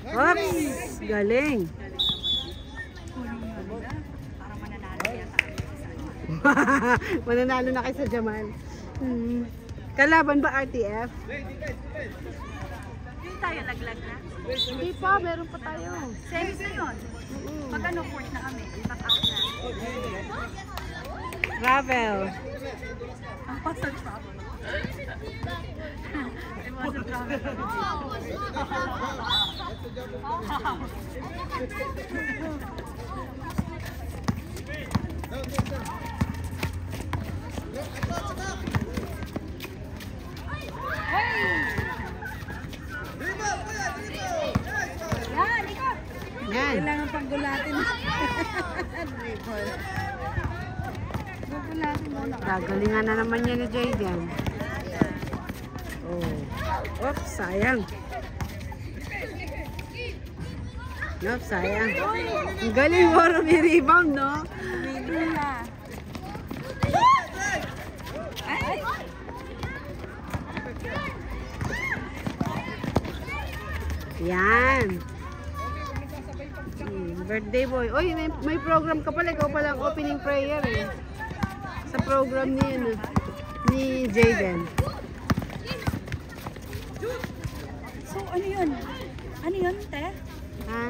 Oops! Galing. Mananalo na kayo sa Jamal. Kalaban ba RTF? Hindi tayo naglag na. Hindi pa, meron pa tayo. Series na yun. Pag ano, fourth na kami. Back out na. Ravel. Ang pasal sa ako. It wasn't travel. Yan. Kailangan pang gulatin. Gugulatin mo na. Gagalingan na naman niya ni Jayden. Oh. Oops, sayang. Oops, sayang. Ang galing mo, may rebound, no? Bigla. Ay! Yan. Birthday boy. Oy, may program ka pala. Ikaw pala ang opening prayer eh. Sa program ni Jayden. So, ano yun? Ano yun, te? Ha?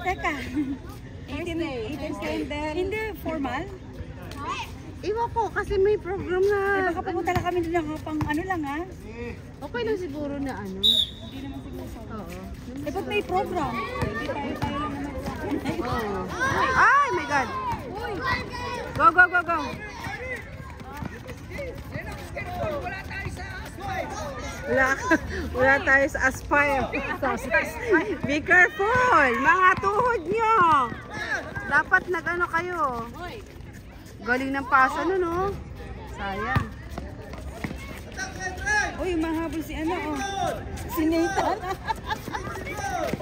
Teka. 18 candle. Hindi, formal. Iwan ko kasi may program Eh, na. baka pumunta lang kami doon pang ano lang, ha? Okay lang siguro na ano. Hindi naman siguro sa... Oo. Eh, ba't may program? Hindi tayo lang naman. Oo. Ay, my God. Go, go, go, go. Wala tayo sa Aspire. Be careful. Mga tuhod nyo. Dapat nag-ano kayo. Galing ng pasa nun, no? Sayang. Uy, mahabol si ano, oh. Si Nathan.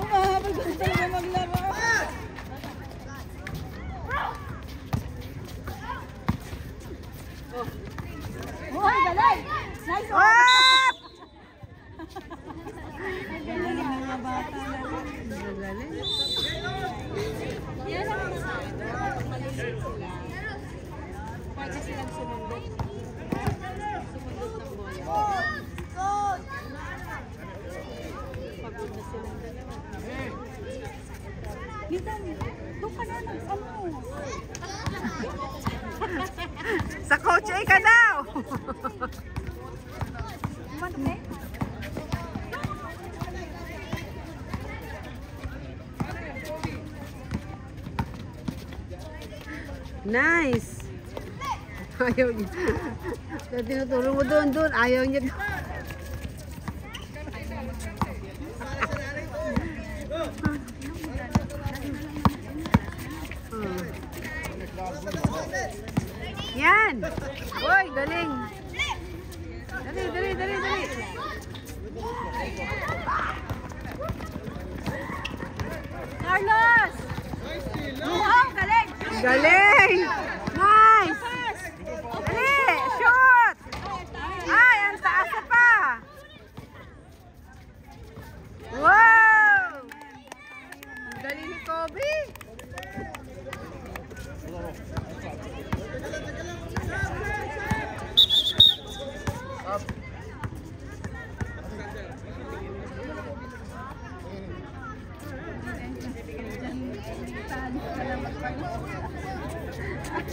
Mahabol ko talaga maglaro. Oh, galing! Nice one! What? Galing ng mga bata na. Galing. Yan ang mga maliliit sila. Pwede silang sumundot. Sumundot ng bola. Pagod na silang dalawa. Nathan, doon ka na ng ano. Sa coach A ka daw. Okay? Nice. Ayaw niya. So, tinuturo mo doon. Ayaw niya. Yan. Uy, galing. Dali. Carlos! Wow, galing! Galing. Nice. Dali, shoot. Ay, ang taas na pa. Wow. Ang galing ni Kobe.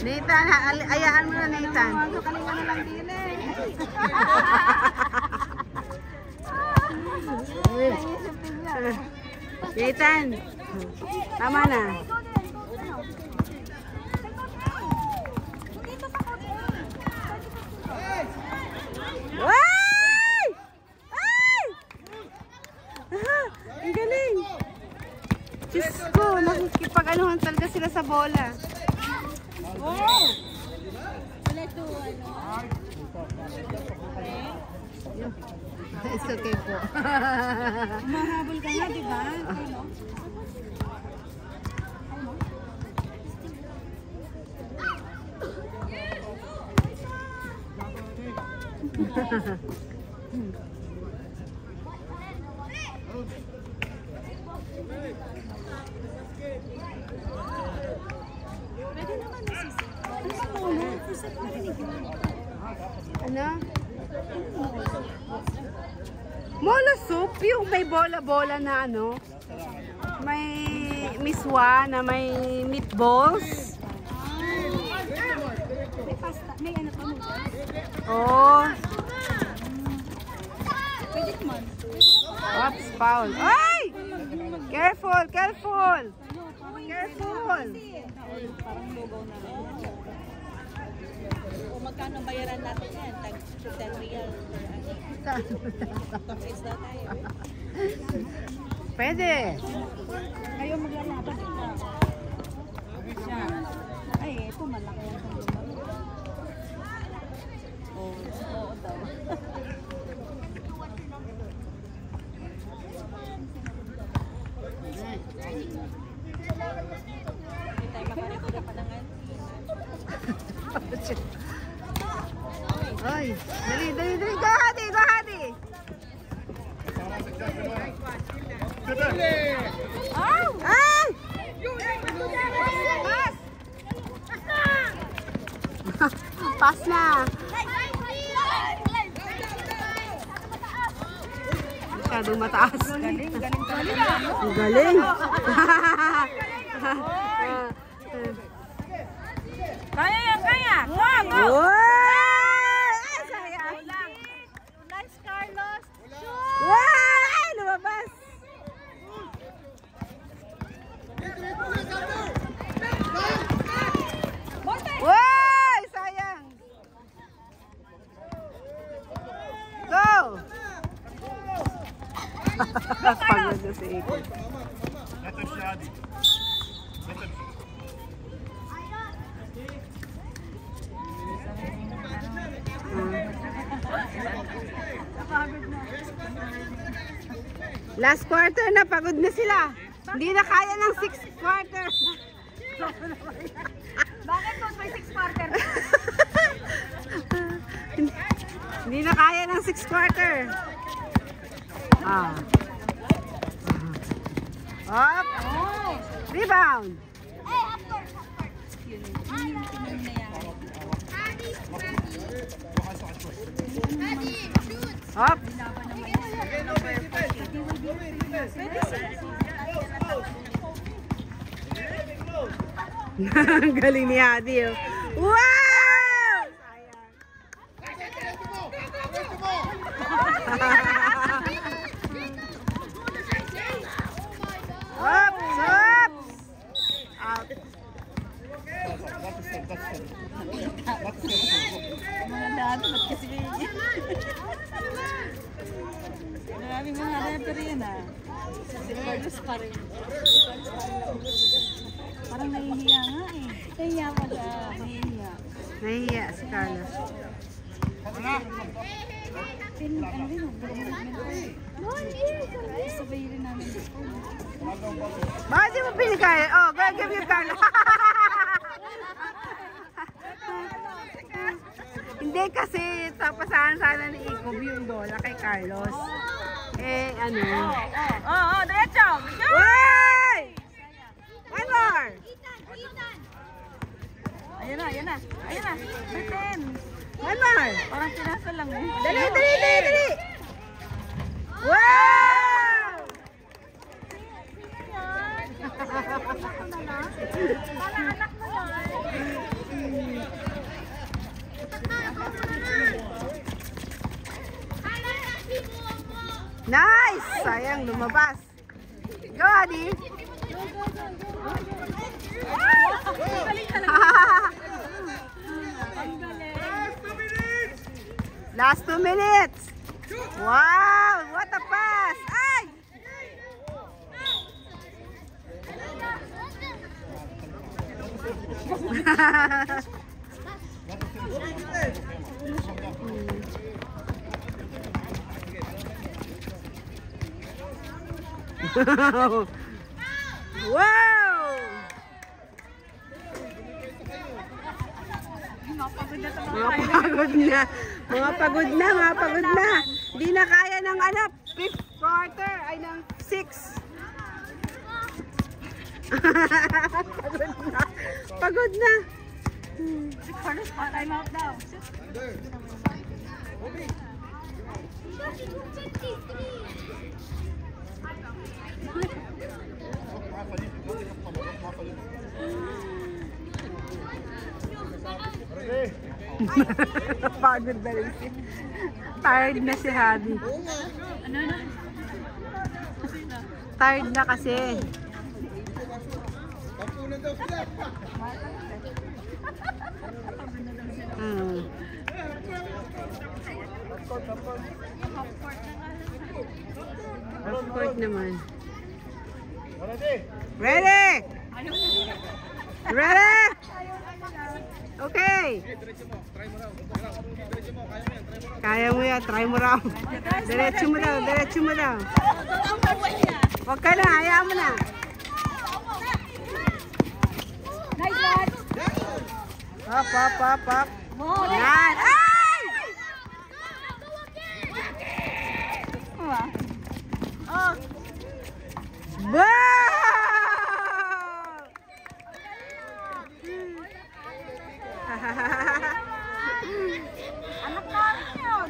Nathan, ayaan mo na Nathan. Kaliwa na lang din eh. Nathan, tama na. Dito sa coach. sila sa bola. Oh! Wala to, ano? It's okay po. Mahabol ka nga, di ba? Ano? Pwede naman nasisi. Ano ba muna? First time narinig mo. Ano? Mola soup, yung may bola-bola na ano. May miswa na may meatballs. May pasta. May ano pa mo? Oh. Pwede naman. Oops, foul. Ay! Careful, careful. Careful. Parang logo na rin. O magkano bayaran natin yan? Tag 10 real. Isda tayo. Pwede. Ayaw maglalaban. Siya. Ay, ito malaki ang lumalo. Oo daw. Hindi tayo makarekita pa ng ano. Ay, dali, dali, dali. Go, Hadi, go, Hadi. Ay! Pass na. Masyadong mataas. Galing, galing talaga. Ang galing. Kaya yan, kaya. Go, go. Uy! Ay, sayang. Nice, Carlos! Uy! Lumabas. Uy! Sayang. Go! Pagod na si Iko. Last quarter na, pagod na sila. Hindi na kaya ng 6th quarter. Bakit po may 6 quarter? Hindi na kaya ng 6th quarter. Up. Rebound. Up. Ang galing ni Adi. Oh. Wow! Oops, oops. Out. Mga dati, ba't kasi maraming mga referee yan ah. Si Carlos pa rin. Parang nahihiya nga eh. Kaya pala. Nahihiya. Nahihiya si Carlos. Ano rin sabay rin namin. Bakit di mo pinigay? Oh, go give you Carlos. Hindi kasi tapasahan sana ni Ikob yung bola kay Carlos. Eh, ano? Diretso! Uy! One more! Ayan na, ayan na. Ayan na. Bitin. One more! Parang pinasa lang eh. Dali, dali, dali, dali! Wow! Nice! Sayang, lumabas. Go, Adi! Last 2 minutes! Wow! What a pass! Ay! Wow! Mga pagod na. Hindi na kaya ng ano, 5th quarter ay ng 6. Pagod na. 6 quarters pa, time out daw. Pagod na rin siya. Tired na si Hadi. Ano na? Tired na kasi. Of course naman. Ready? Ready? Okay. Kaya mo yan. Try mo raw. Diretso mo daw. Diretso mo daw. Huwag ka na. Hayaan mo na. Nice one! Up, up, up, up. More! Yan. Ay! Oh! Wow! Anak namin yun!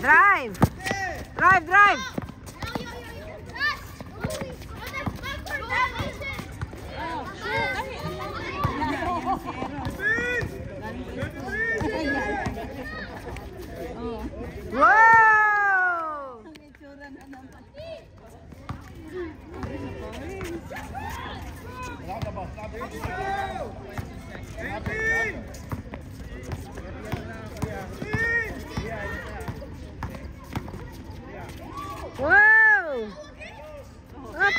Drive! Drive, drive! Wow! Wow! Up!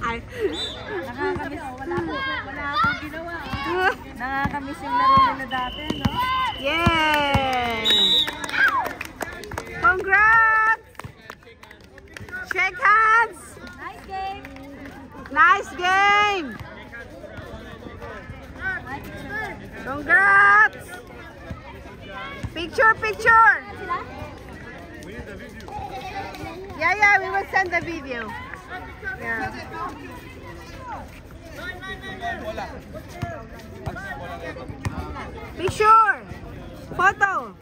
Ay. Nakakamiss. Wala akong ginawa. Nakakamiss yung laro nila dati, no? Yeah! Congrats! Shake hands! Nice game! Nice game! Congrats! Picture, picture! Yeah, we will send the video. Yeah. Picture! Photo!